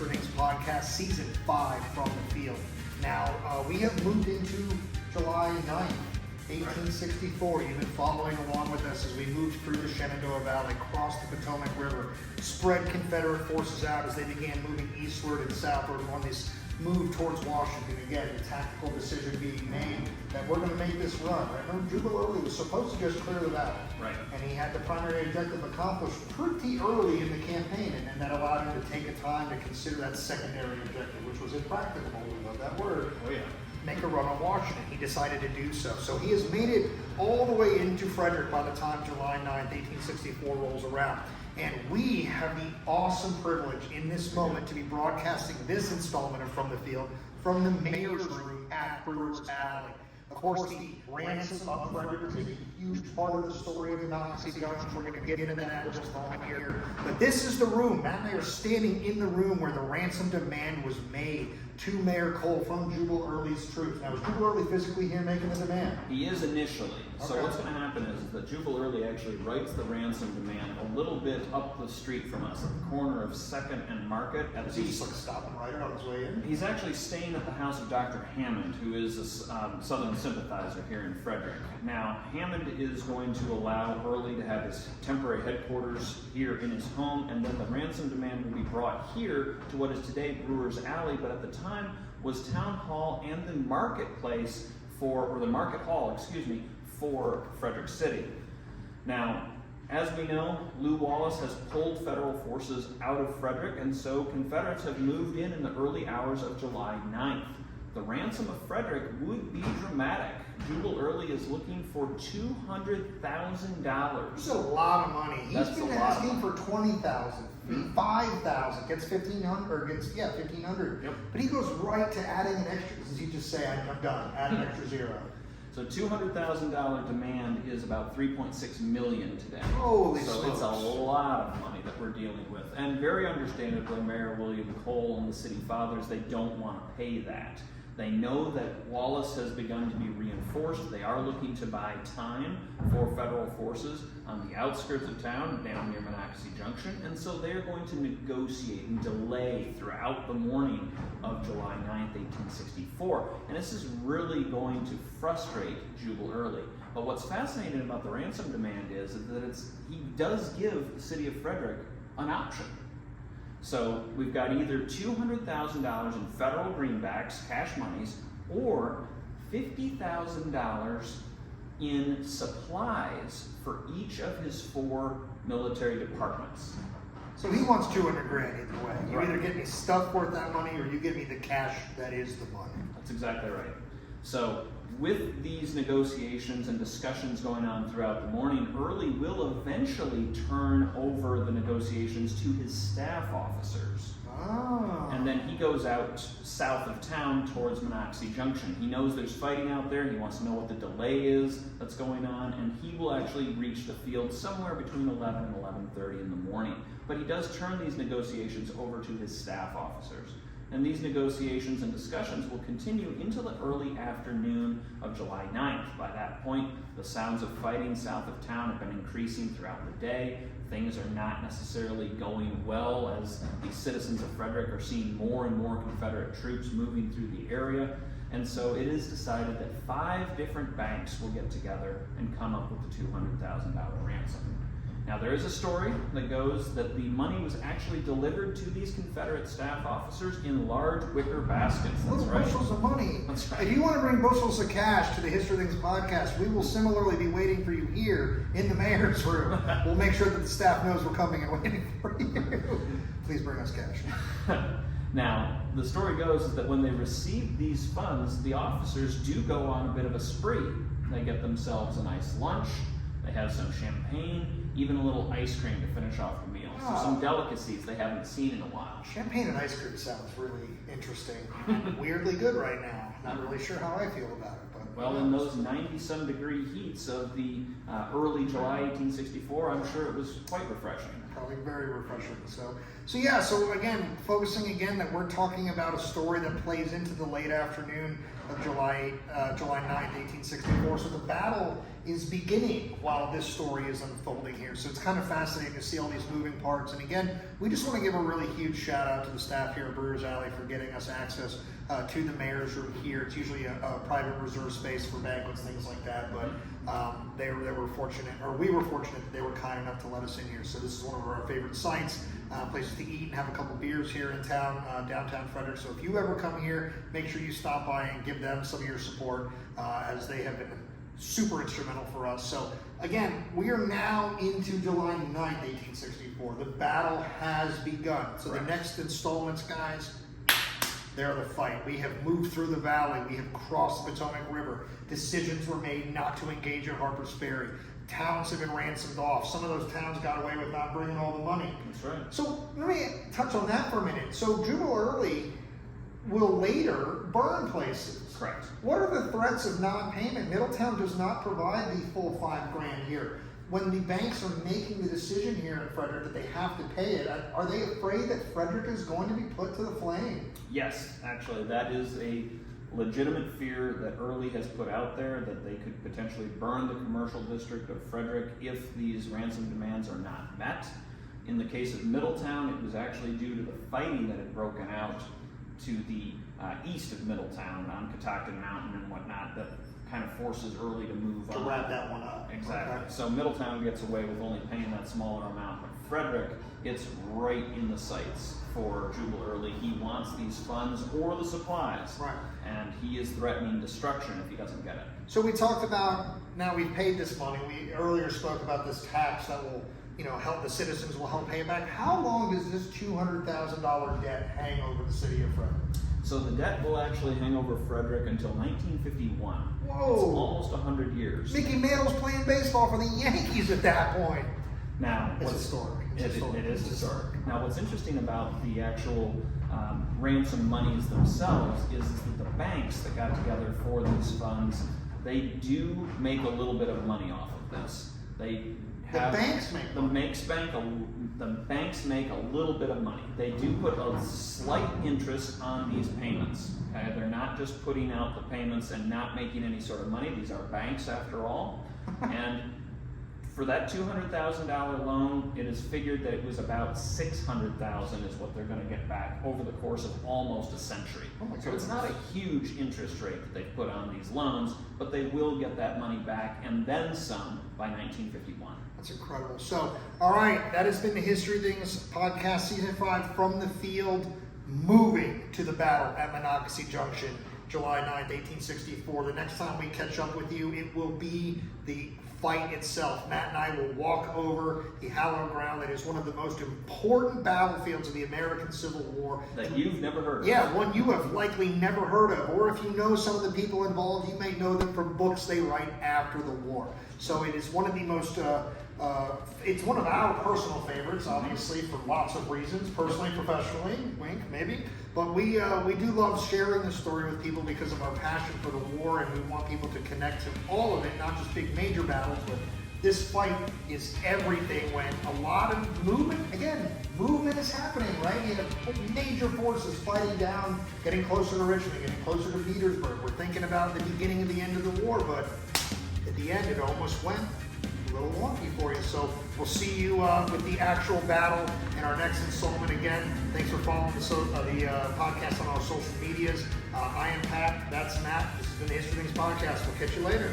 History Things podcast, season 5 from the field. Now, we have moved into July 9th, 1864. You've been following along with us as we moved through the Shenandoah Valley, crossed the Potomac River, spread Confederate forces out as they began moving eastward and southward on this move towards Washington. Again, the tactical decision being made that we're going to make this run. Right? Remember, Jubal Early was supposed to just clear the valley. Right. And he had the primary objective accomplished pretty early in the campaign, and that allowed him to take a time to consider that secondary objective, which was impracticable. We love that word. Oh, yeah. Make a run on Washington. He decided to do so. So he has made it all the way into Frederick by the time July 9th, 1864 rolls around. And we have the awesome privilege in this moment to be broadcasting this installment of From the Field from the mayor's room at Brewer's Alley. Of course, the ransom of Frederick is a huge part of the story of the Monocacy Junction. We're going to get into that in just a moment here. But this is the room. Matt and I are standing in the room where the ransom demand was made to Mayor Cole from Jubal Early's troops. Now, is Jubal Early physically here making the demand? He is initially. So Okay. what's going to happen is that Jubal Early actually writes the ransom demand a little bit up the street from us at the corner of 2nd and Market. Is he just like stopping right on his way in? He's actually staying at the house of Dr. Hammond, who is a Southern sympathizer here in Frederick. Now, Hammond is going to allow Early to have his temporary headquarters here in his home, and then the ransom demand will be brought here to what is today Brewer's Alley, but at the time was Town Hall and the Marketplace or the Market Hall, for Frederick City. Now, as we know, Lew Wallace has pulled federal forces out of Frederick, and so Confederates have moved in the early hours of July 9th. The ransom of Frederick would be dramatic. Jubal Early is looking for $200,000. That's a lot of money. He's That's been a lot of asking for $20,000, $5,000, gets $1,500, Yep. But he goes right to adding an extra. Does he just say, I'm done, add an extra zero? So $200,000 demand is about $3.6 million today. Holy So smokes. it's a lot of money that we're dealing with. And very understandably, Mayor William Cole and the city fathers, they don't want to pay that. They know that Wallace has begun to be reinforced. They are looking to buy time for federal forces on the outskirts of town, down near Monocacy Junction, and so they're going to negotiate and delay throughout the morning of July 9th, 1864. And this is really going to frustrate Jubal Early. But what's fascinating about the ransom demand is that he does give the city of Frederick an option. So we've got either $200,000 in federal greenbacks, cash monies, or $50,000 in supplies for each of his 4 military departments. So he wants $200,000 either way. You Right. either get me stuff worth that money or you give me the cash that is the money. That's exactly right. So with these negotiations and discussions going on throughout the morning, Early will eventually turn over the negotiations to his staff officers. Ah. And then he goes out south of town towards Monocacy Junction. He knows there's fighting out there. He wants to know what the delay is that's going on, and he will actually reach the field somewhere between 11 and 11:30 in the morning. But he does turn these negotiations over to his staff officers. And these negotiations and discussions will continue into the early afternoon of July 9th. By that point, the sounds of fighting south of town have been increasing throughout the day. Things are not necessarily going well as the citizens of Frederick are seeing more and more Confederate troops moving through the area. And so it is decided that 5 different banks will get together and come up with the $200,000 ransom. Now, there is a story that goes that the money was actually delivered to these Confederate staff officers in large wicker baskets. That's Little right. bushels of money. That's right. If you want to bring bushels of cash to the History Things podcast, we will similarly be waiting for you here in the mayor's room. We'll make sure that the staff knows we're coming and waiting for you. Please bring us cash. Now, the story goes is that when they receive these funds, the officers do go on a bit of a spree. They get themselves a nice lunch, they have some champagne, even a little ice cream to finish off the meal. So some delicacies they haven't seen in a while. Champagne and ice cream sounds really interesting. Weirdly good right now. Not really sure how I feel about it. But Well, in those 90-some degree heats of the early July 1864, I'm sure it was quite refreshing. probably very refreshing. So again, focusing again that we're talking about a story that plays into the late afternoon of July 9th, 1864. So the battle is beginning while this story is unfolding here. So it's kind of fascinating to see all these moving parts. And again, we just want to give a really huge shout out to the staff here at Brewers Alley for getting us access to the mayor's room here. It's usually a private reserve space for banquets, things like that. But we were fortunate that they were kind enough to let us in here. So this is one of our favorite sites, places to eat and have a couple beers here in town, downtown Frederick. So if you ever come here, make sure you stop by and give them some of your support, as they have been super instrumental for us. So again, we are now into July 9th, 1864. The battle has begun. So the next installments, guys, they're the fight. We have moved through the valley. We have crossed the Potomac River. Decisions were made not to engage at Harper's Ferry. Towns have been ransomed off. Some of those towns got away with not bringing all the money. That's right. So let me touch on that for a minute. So Jubal Early will later burn places. Correct. What are the threats of non-payment? Middletown does not provide the full $5,000 here. When the banks are making the decision here in Frederick that they have to pay it, are they afraid that Frederick is going to be put to the flame? Yes, actually, that is a legitimate fear that Early has put out there, that they could potentially burn the commercial district of Frederick if these ransom demands are not met. In the case of Middletown, it was actually due to the fighting that had broken out to the east of Middletown on Catoctin Mountain and whatnot that kind of forces Early to move on. To wrap that one up. Exactly. Okay. So Middletown gets away with only paying that smaller amount, but Frederick, it's right in the sights for Jubal Early. He wants these funds or the supplies. Right. And he is threatening destruction if he doesn't get it. So we talked about, now we've paid this money. We earlier spoke about this tax that will, help the citizens, will help pay it back. How long does this $200,000 debt hang over the city of Frederick? So the debt will actually hang over Frederick until 1951. Whoa. It's almost 100 years. Mickey Mantle's playing baseball for the Yankees at that point. Now, It's historic. It is historic. Now, what's interesting about the actual ransom monies themselves is that the banks that got together for these funds, they do make a little bit of money off of this. The banks make a little bit of money. They do put a slight interest on these payments. Okay? They're not just putting out the payments and not making any sort of money. These are banks after all. And for that $200,000 loan, it is figured that it was about $600,000 is what they're going to get back over the course of almost a century. So it's not a huge interest rate that they've put on these loans, but they will get that money back and then some by 1951. That's incredible. So, all right, that has been the History Things podcast, season 5, from the field, moving to the battle at Monocacy Junction, July 9th, 1864. The next time we catch up with you, it will be the fight itself. Matt and I will walk over the hallowed ground that is one of the most important battlefields of the American Civil War. That you've never heard of. Yeah, one you have likely never heard of. Or if you know some of the people involved, you may know them from books they write after the war. So it is one of the most, it's one of our personal favorites, obviously, for lots of reasons, personally, professionally, wink, maybe. But we do love sharing the story with people because of our passion for the war, and we want people to connect to all of it, not just big major battles, but this fight is everything when a lot of movement is happening, right? You have major forces fighting down, getting closer to Richmond, getting closer to Petersburg. We're thinking about the beginning of the end of the war, but at the end, it almost went a little wonky for you. So we'll see you with the actual battle in our next installment again. Thanks for following the podcast on our social medias. I am Pat. That's Matt. This has been the History Things podcast. We'll catch you later.